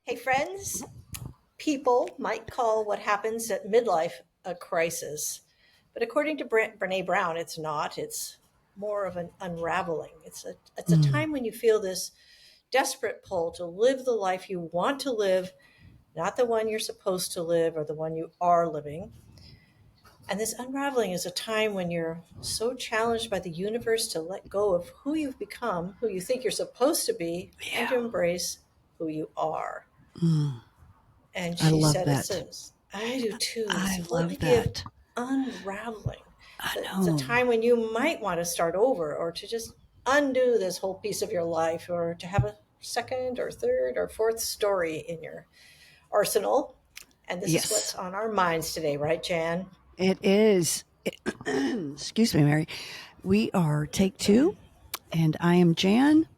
Hey, friends, people might call what happens at midlife a crisis, but according to Brene Brown, it's not. It's more of an unraveling. It's a Mm, time when you feel this desperate pull to live the life you want to live, not the one you're supposed to live or the one you are living. And this unraveling is a time when you're so challenged by the universe to let go of who you've become, who you think you're supposed to be, and yeah. to embrace who you are. Mm, And I she love said, that. I do too. This I whole love idea of that. unraveling. I It's a know. time when you might want to start over or to just undo this whole piece of your life or to have a second or third or fourth story in your arsenal. And this is what's Yes, on our minds today, right, Jan? it is. Excuse me, Mary. We are take two, and I am Jan.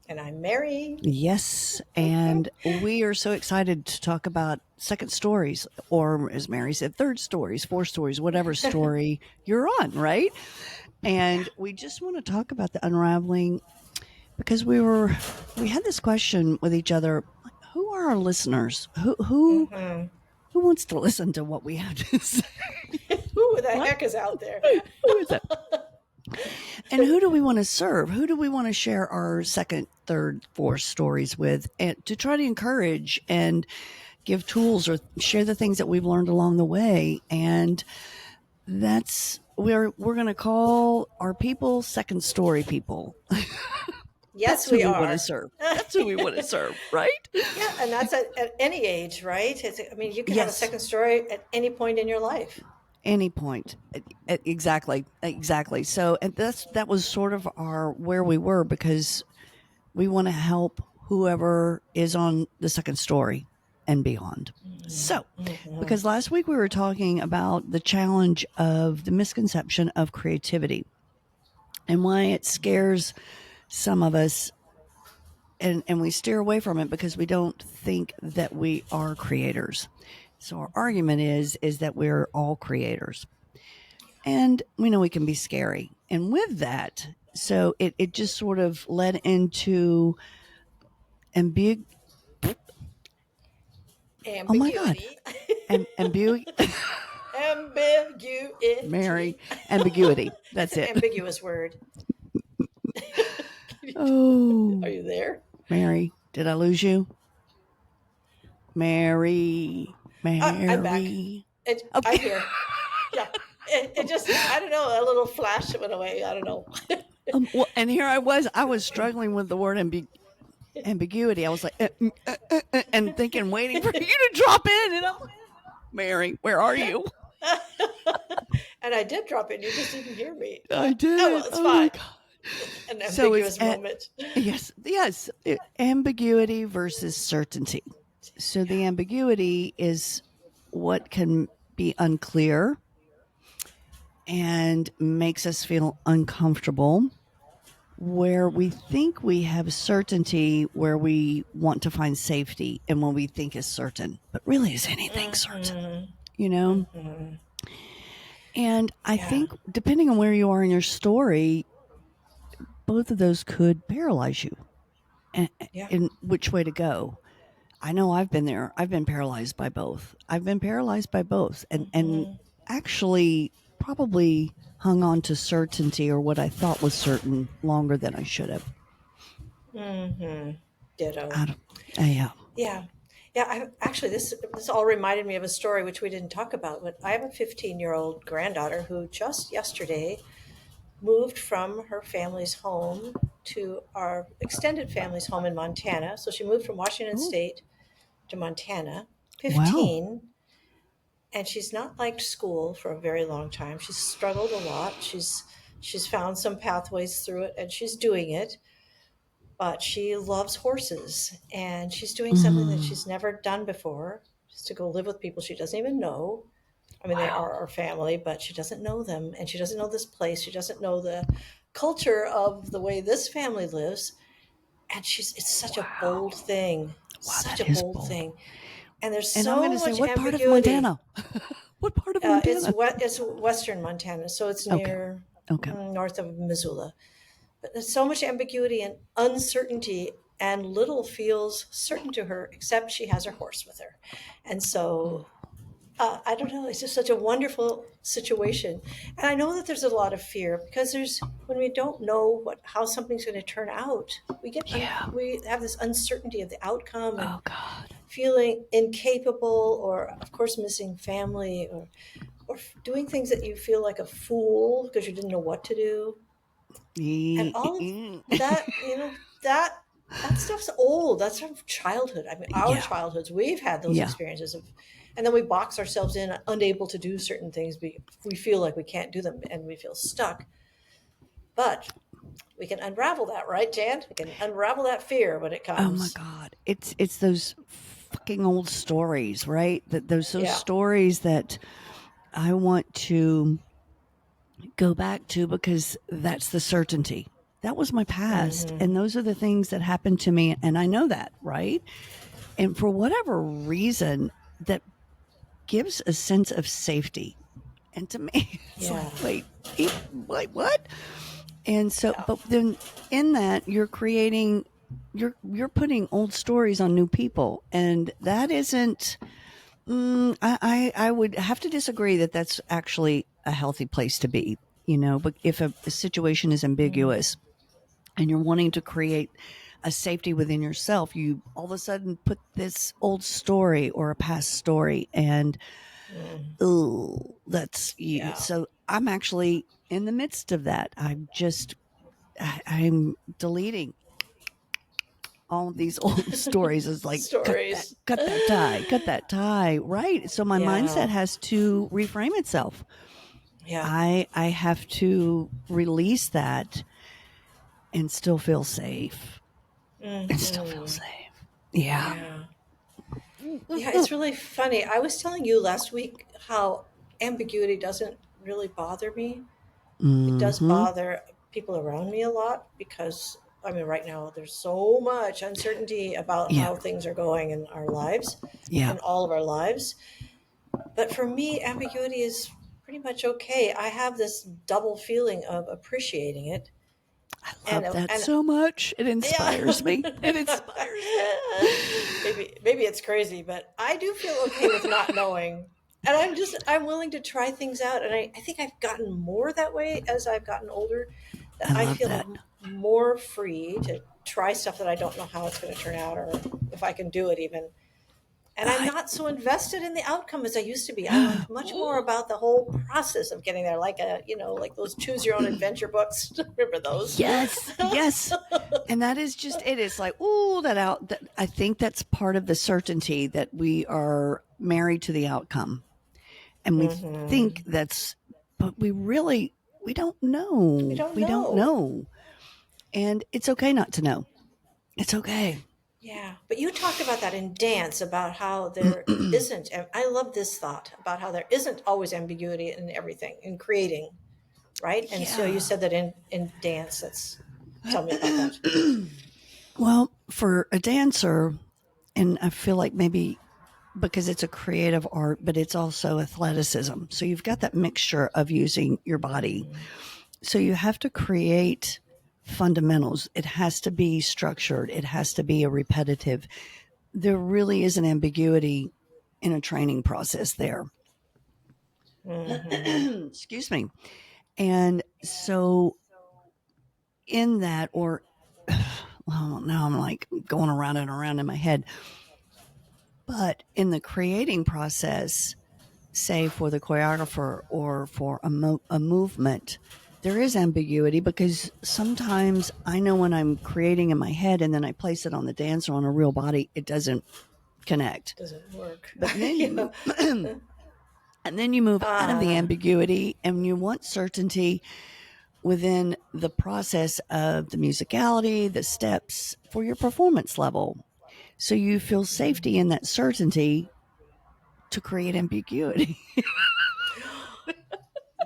And I'm Mary. Yes, and we are so excited to talk about second stories, or as Mary said, third stories, fourth stories, whatever story you're on, right? Yeah. And we just want to talk about the unraveling because we had this question with each other: who are our listeners? Hmm. Who wants to listen to what we have to say? Who the What? heck is out there? Who is it? And who do we want to serve? Who do we want to share our second, third, fourth stories with, and to try to encourage and give tools or share the things that we've learned along the way? And that's we're going to call our people second story people. Yes, That's who we we want to are. serve. That's who we want to serve, right? Yeah, and that's at any age, right? I mean, you can have a Yes. second story at any point in your life. Any point. Exactly. Exactly. So, and that was sort of our where we were because we want to help whoever is on the second story and beyond. So, Hmm. because last week we were talking about the challenge of the misconception of creativity and why it scares some of us, and we steer away from it because we don't think that we are creators. So our argument is that we're all creators. And we know it can be scary. And with that, so it just sort of led into ambig oh my God. Ambiguity. Ambiguity. Mary, Ambiguity. ambiguity. That's It's an it. ambiguous word. Are Oh, you there? Mary, did I lose you? Mary, I'm back. Mary. I'm Okay. here. Yeah. It just, I don't know, a little flash went away. I don't know. Well, and here I was struggling with the word ambiguity. I was like, and thinking, waiting for you to drop in. And I'm like, Mary, where are you? And I did drop in. You just didn't hear me. I Oh, well, did. it's Oh my fine. God. An So it's ambiguous moment. yes, yes, ambiguity versus certainty. So the ambiguity is what can be unclear and makes us feel uncomfortable. Where we think we have certainty, where we want to find safety, and when we think is certain, but really is anything certain, Hmm. you know? Hmm. And I Yeah. think depending on where you are in your story, both of those could paralyze you and Yeah. in which way to go. I know I've been there. I've been paralyzed by both. I've been paralyzed by both and Hmm. actually probably hung on to certainty or what I thought was certain longer than I should have. Hmm. Ditto. I don't, yeah. Yeah. Yeah, actually this all reminded me of a story which we didn't talk about, but I have a 15-year-old granddaughter who just yesterday moved from her family's home to our extended family's home in Montana. So she moved from Washington Oh, State to Montana, wow. 15, and she's not liked school for a very long time. She's struggled a lot. She's found some pathways through it and she's doing it, but she loves horses and she's doing something that Mm, she's never done before, just to go live with people she doesn't even know. I mean, they are wow. our family, but she doesn't know them and she doesn't know this place. She doesn't know the culture of the way this family lives. And it's such a bold Wow. thing, Wow, such a that is bold bold. thing. And there's And I'm going so to say, much what part of ambiguity. Montana? What part of Montana? It's western Montana, so it's Okay. near Okay. north of Missoula. But there's so much ambiguity and uncertainty and little feels certain to her, except she has her horse with her. And so I don't know. It's just such a wonderful situation, and I know that there's a lot of fear because there's when we don't know how something's going to turn out, Yeah. we have this uncertainty of the outcome and Oh God. feeling incapable, or of course missing family, or doing things that you feel like a fool because you didn't know what to do, and all of that. That stuff's old. That's from childhood. I mean, our Yeah. childhoods, we've had those Yeah. experiences of, and then we box ourselves in, unable to do certain things. We feel like we can't do them, and we feel stuck. But we can unravel that, right, Jan? We can unravel that fear when it Oh my comes. God. It's those fucking old stories, right? That those Yeah. stories that I want to go back to because that's the certainty. That was my past. Mm-hmm. And those are the things that happened to me. And I know that, right? And for whatever reason, that gives a sense of safety. And to me, it's Yeah. like, wait, what? And so, Yeah. but then in that, you're putting old stories on new people. And that isn't, I would have to disagree that that's actually a healthy place to be, but if a situation is Mm. ambiguous and you're wanting to create a safety within yourself, you all of a sudden put this old story or a past story and, Mm. oh, that's you. Yeah. So I'm actually in the midst of that. I'm deleting all of these old stories. Is like Stories. cut that tie, right? So my mindset Yeah. has to reframe itself. Yeah. I have to release that and still feel safe. And still feel Mm-hmm. safe. Yeah. Yeah. Yeah, it's really funny. I was telling you last week how ambiguity doesn't really bother me. It does Mm-hmm. bother people around me a lot because, I mean, right now there's so much uncertainty about Yeah. how things are going in our lives, Yeah. in all of our lives. But for me, ambiguity is pretty much okay. I have this double feeling of appreciating it, I and love that and so much. It yeah. inspires me. It inspires me. Maybe it's crazy, but I do feel okay with not knowing. And I'm willing to try things out, and I think I've gotten more that way as I've gotten older, that I I love feel that. more free to try stuff that I don't know how it's going to turn out, or if I can do it even. And I'm I not so invested in the outcome as I used to be. I'm much more about the whole process of getting there, like those choose your own adventure books. Remember those? Yes, yes. And that is just it. It's like, oh, that I think that's part of the certainty that we are married to the outcome. And we think Hmm. but we don't We know. don't We don't know. know. And it's okay not to know. It's okay. Yeah, but you talked about that in dance about how there isn't. I love this thought about how there isn't always ambiguity in everything in creating, right? And so you Yeah. said that in dance. That's Tell me about that. Well, for a dancer, and I feel like maybe because it's a creative art, but it's also athleticism. So you've got that mixture of using your body. So you have to create fundamentals. It has to be structured. It has to be a repetitive. There really is an ambiguity in a training process there. Mm-hmm. Excuse me. And so in that, or well, now I'm like going around and around in my head. But in the creating process, say for the choreographer or for a movement, there is ambiguity because sometimes I know when I'm creating in my head and then I place it on the dancer on a real body, it doesn't connect. Doesn't work. But then you Yeah. move, and then you move out of the Uh, ambiguity and you want certainty within the process of the musicality, the steps for your performance level. So you feel safety in that certainty to create ambiguity.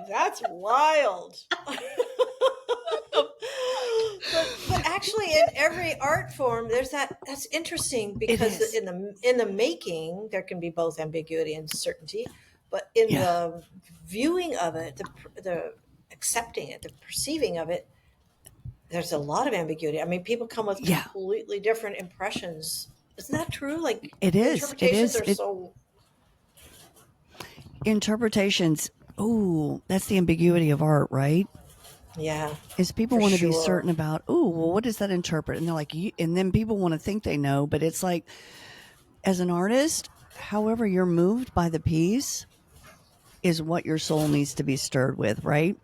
that's wild. But actually, in every art form, there's that's interesting It because is. in the making there can be both ambiguity and certainty, but in Yeah. the viewing of it, the accepting it, the perceiving of it, there's a lot of ambiguity. I mean, people come with Yeah, completely different impressions. Isn't that true? Like it the is. It interpretations is. are It so. interpretations. Oh, that's the ambiguity of art, right? Yeah, Is people for want to be sure. certain about, oh, well, what does that interpret? And they're like, and then people want to think they know, but it's like, as an artist, however you're moved by the piece is what your soul needs to be stirred with, right?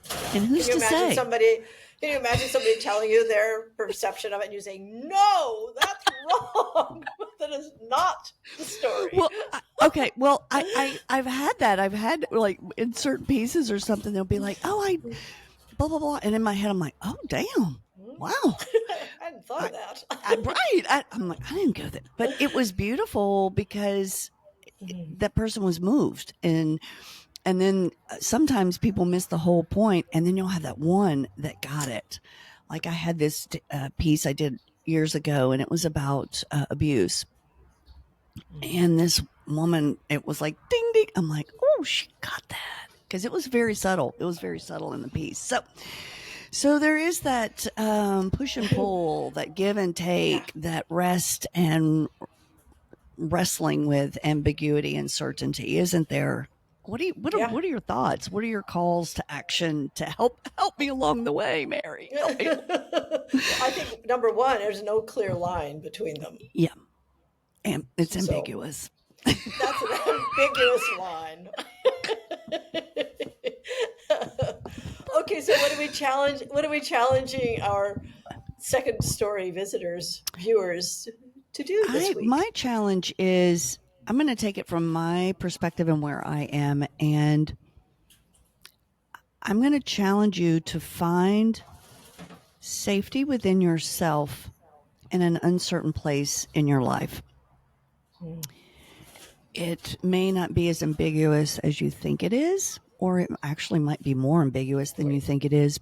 And Can who's you to imagine say? somebody? Can you imagine somebody telling you their perception of it, and you saying, "No, that's wrong. That is not the story." Well, okay. Well, I've had that. I've had like in certain pieces or something, they'll be like, oh, I blah blah blah, and in my head, I'm like, oh, damn, wow. I hadn't thought I, of that. right. I'm like, I didn't go there, but it was beautiful because that person was moved, and then sometimes people miss the whole point, and then you'll have that one that got it. Like I had this piece I did years ago, and it was about abuse. And this woman, it was like ding ding. I'm like, oh, she got that because it was very subtle. It was very subtle in the piece. So there is that push and pull, that give and Yeah, take, that rest and wrestling with ambiguity and certainty, isn't there? yeah. What are your thoughts? What are your calls to action to help me along the way, Mary? Help me. Well, I think number one, there's no clear line between them, Yeah, and it's so ambiguous. that's an ambiguous line. Okay, so what do we challenge? What are we challenging our second story visitors, viewers, to do this I week? My challenge is I'm going to take it from my perspective and where I am, and I'm going to challenge you to find safety within yourself in an uncertain place in your life. Mm, It may not be as ambiguous as you think it is, or it actually might be more ambiguous than you right. think it is,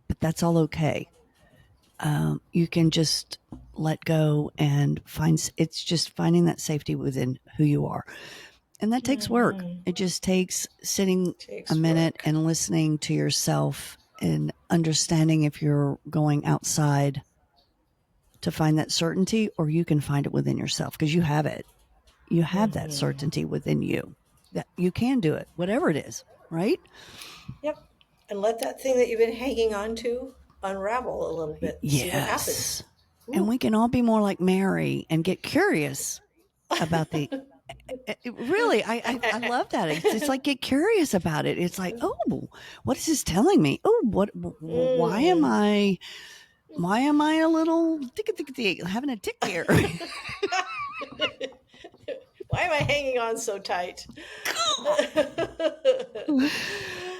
but that's all okay. You can just let go and find it's just finding that safety within who you are. And that takes work. Hmm. It just takes sitting a Takes minute work. and listening to yourself and understanding if you're going outside to find that certainty or you can find it within yourself because you have it. You have that Hmm. certainty within you that you can do it, whatever it is, right? Yep. And let that thing that you've been hanging on to unravel a little bit and see what Yes. happens. And Ooh. we can all be more like Mary and get curious about the really I love that it's like get curious about it. It's like, oh, what is this telling me? Oh, what Mm. why am I a little having a tick here? Why am I hanging on so tight?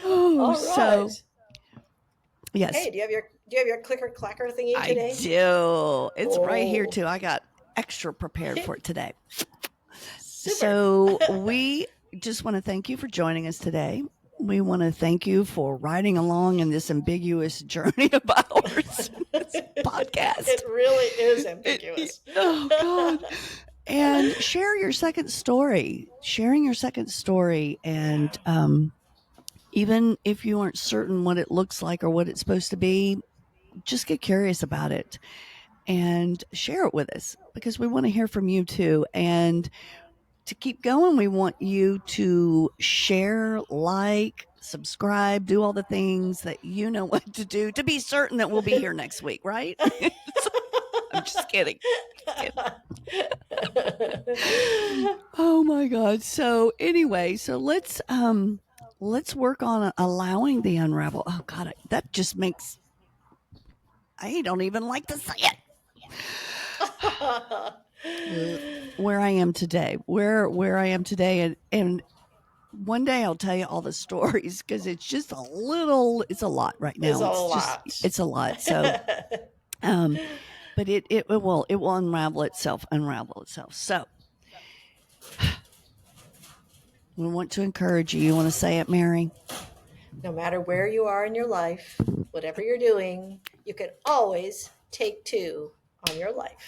Oh, All so right. yes, Hey, do you have your clicker clacker thingy I today? do. It's right here Oh, too. I got extra prepared for it today. super. So we just want to thank you for joining us today. We want to thank you for riding along in this ambiguous journey of ours, this podcast. It really is It, ambiguous. oh, God. And share your second story, sharing your second story. And Yeah. even if you aren't certain what it looks like or what it's supposed to be, just get curious about it and share it with us because we want to hear from you too. And to keep going, we want you to share, like, subscribe, do all the things that you know what to do to be certain that we'll be here next week, right? I'm just kidding. Just kidding. Oh my god. So anyway, so let's work on allowing the unravel. Oh god, that just makes I don't even like to say it. Where I am today. Where I am today and one day I'll tell you all the stories because it's just it's a lot right There's now. a It's just lot. it's a lot. So um but it will unravel itself. So we want to encourage you. You want to say it, Mary? No matter where you are in your life, whatever you're doing, you can always take two on your life.